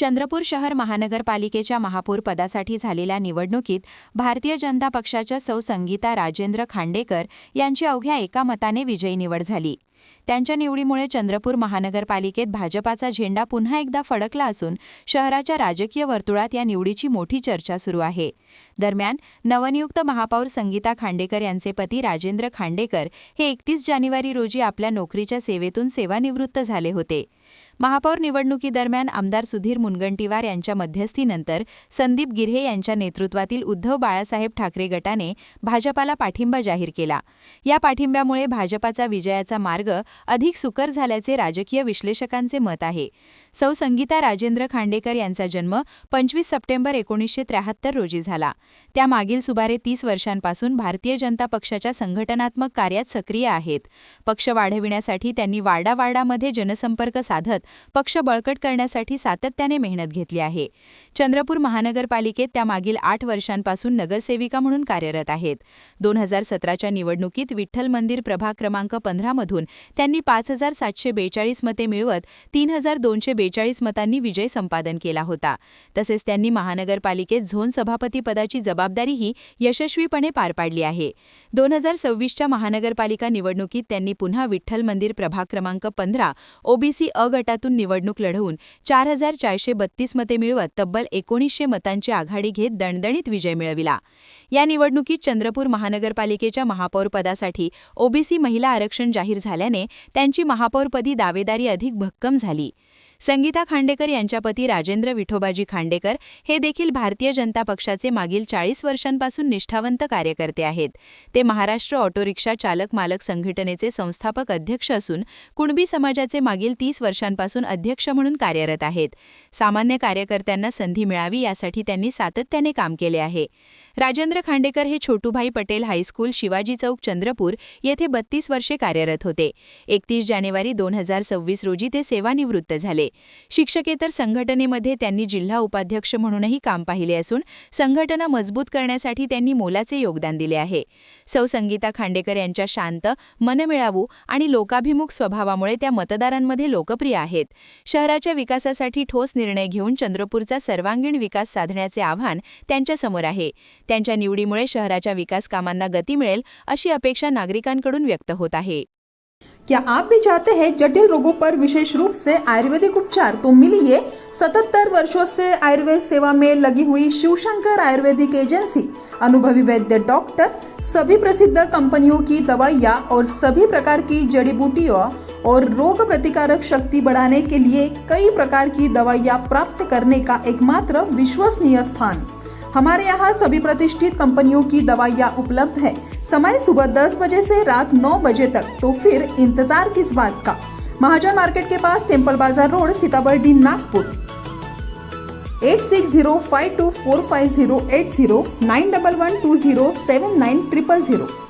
चंद्रपूर शहर महानगरपालिकेच्या महापौर पदासाठी झालेल्या निवडणुकीत भारतीय जनता पक्षाच्या सौ संगीता राजेंद्र खांडेकर यांची अवघ्या एका मताने विजयी निवड झाली। त्यांच्या निवडीमुळे चंद्रपूर महानगरपालिकेत भाजपाचा झेंडा पुन्हा एकदा फडकला असून शहराच्या राजकीय वर्तुळात या निवडीची मोठी चर्चा सुरू आहे। दरम्यान नवनियुक्त महापौर संगीता खांडेकर यांचे पती राजेंद्र खांडेकर हे 31 जानेवारी रोजी आपल्या नोकरीच्या सेवेतून सेवानिवृत्त झाले होते। महापौर निवडणुकीदरम्यान आमदार सुधीर मुनगंटीवार यांच्या मध्यस्थीनंतर संदीप गिऱ्हे यांच्या नेतृत्वातील उद्धव बाळासाहेब ठाकरे गटाने भाजपाला पाठिंबा जाहीर केला। या पाठिंब्यामुळे भाजपाचा विजयाचा मार्ग अधिक सुकर झाल्याचे राजकीय विश्लेषकांचे मत आहे। सौ संगीता राजेंद्र खांडेकर यांचा जन्म 25 सप्टेंबर 1973 रोजी झाला। त्या मागील सुमारे 30 वर्षांपासून भारतीय जनता पक्षाच्या संघटनात्मक कार्यात सक्रिय आहेत। पक्ष वाढविण्यासाठी त्यांनी वाडावाडामध्ये जनसंपर्क साधत पक्ष बळकट करण्यासाठी सातत्याने मेहनत घेतली आहे। चंद्रपूर महानगरपालिकेत त्या मागील 8 वर्षांपासून नगरसेविका म्हणून कार्यरत आहेत। 2017च्या निवडणुकीत विठ्ठल मंदिर प्रभाग क्रमांक 15 मधून त्यांनी 5742 मते मिळवत 3242 मतांनी विजय संपादन केला होता। तसेच त्यांनी महानगरपालिकेत झोन सभापती पदाची जबाबदारीही यशस्वीपणे पार पाडली आहे। 2026च्या महानगरपालिका निवडणुकीत त्यांनी पुन्हा विठ्ठल मंदिर प्रभाग क्रमांक 15 ओबीसी अ गटातून निवडणूक लढवून 4432 मते मिळवत तब्बल 1900 मतांची आघाडी घेत दणदणीत विजय मिळविला। या निवडणुकीत चंद्रपूर महानगरपालिकेच्या महापौर पदासाठी ओबीसी महिला आरक्षण जाहीर झाल्याने त्यांची महापौरपदी दावेदारी अधिक भक्कम झाली। संगीता खांडेकर यांच्या पती राजेंद्र विठोबाजी खांडेकर हे देखील भारतीय जनता पक्षाचे मागील 40 वर्षांपासून निष्ठावंत कार्यकर्ते आहेत। ते महाराष्ट्र ऑटो रिक्षा चालक मालक संघटनेचे संस्थापक अध्यक्ष असून कुणबी समाजाचे मागील 30 वर्षांपासून अध्यक्ष म्हणून कार्यरत आहेत। सामान्य कार्यकर्त्यांना संधी मिळावी यासाठी त्यांनी सातत्याने काम केले आहे। राजेंद्र खांडेकर हे छोटूभाई पटेल हायस्कूल शिवाजी चौक चंद्रपूर येथे 32 वर्षे कार्यरत होते। 31 जानेवारी 2026 रोजी ते सेवानिवृत्त झाले। शिक्षकेतर संघटनेमध्ये त्यांनी जिल्हा उपाध्यक्ष म्हणूनही काम पाहिले असून संघटना मजबूत करण्यासाठी त्यांनी मोलाचे योगदान दिले आहे। सौ संगीता खांडेकर यांच्या शांत, मनमिळावू आणि लोकाभिमुख स्वभावामुळे त्या मतदारांमध्ये लोकप्रिय आहेत। शहराच्या विकासासाठी ठोस निर्णय घेऊन चंद्रपूरचा सर्वांगीण विकास साधण्याचे आव्हान त्यांच्यासमोर आहे। त्यांच्या निवडीमुळे शहराच्या विकास कामांना गती मिळेल अशी अपेक्षा नागरिकांकडून व्यक्त होत आहे। क्या आप भी चाहते हैं जटिल रोगों पर विशेष रूप से आयुर्वेदिक उपचार? तो मिलिए 77 वर्षों से आयुर्वेद सेवा में लगी हुई शिवशंकर आयुर्वेदिक एजेंसी। अनुभवी वैद्य डॉक्टर, सभी प्रसिद्ध कंपनियों की दवाइयाँ और सभी प्रकार की जड़ी बूटियों और रोग प्रतिकारक शक्ति बढ़ाने के लिए कई प्रकार की दवाइयाँ प्राप्त करने का एकमात्र विश्वसनीय स्थान। हमारे यहाँ सभी प्रतिष्ठित कंपनियों की दवाइयाँ उपलब्ध है। समय सुबह 10 बजे से रात 9 बजे तक, तो फिर इंतजार किस बात का। महाजन मार्केट के पास टेम्पल बाजार रोड, सीताबर्डी, नागपुर। 8605245080 9112079000।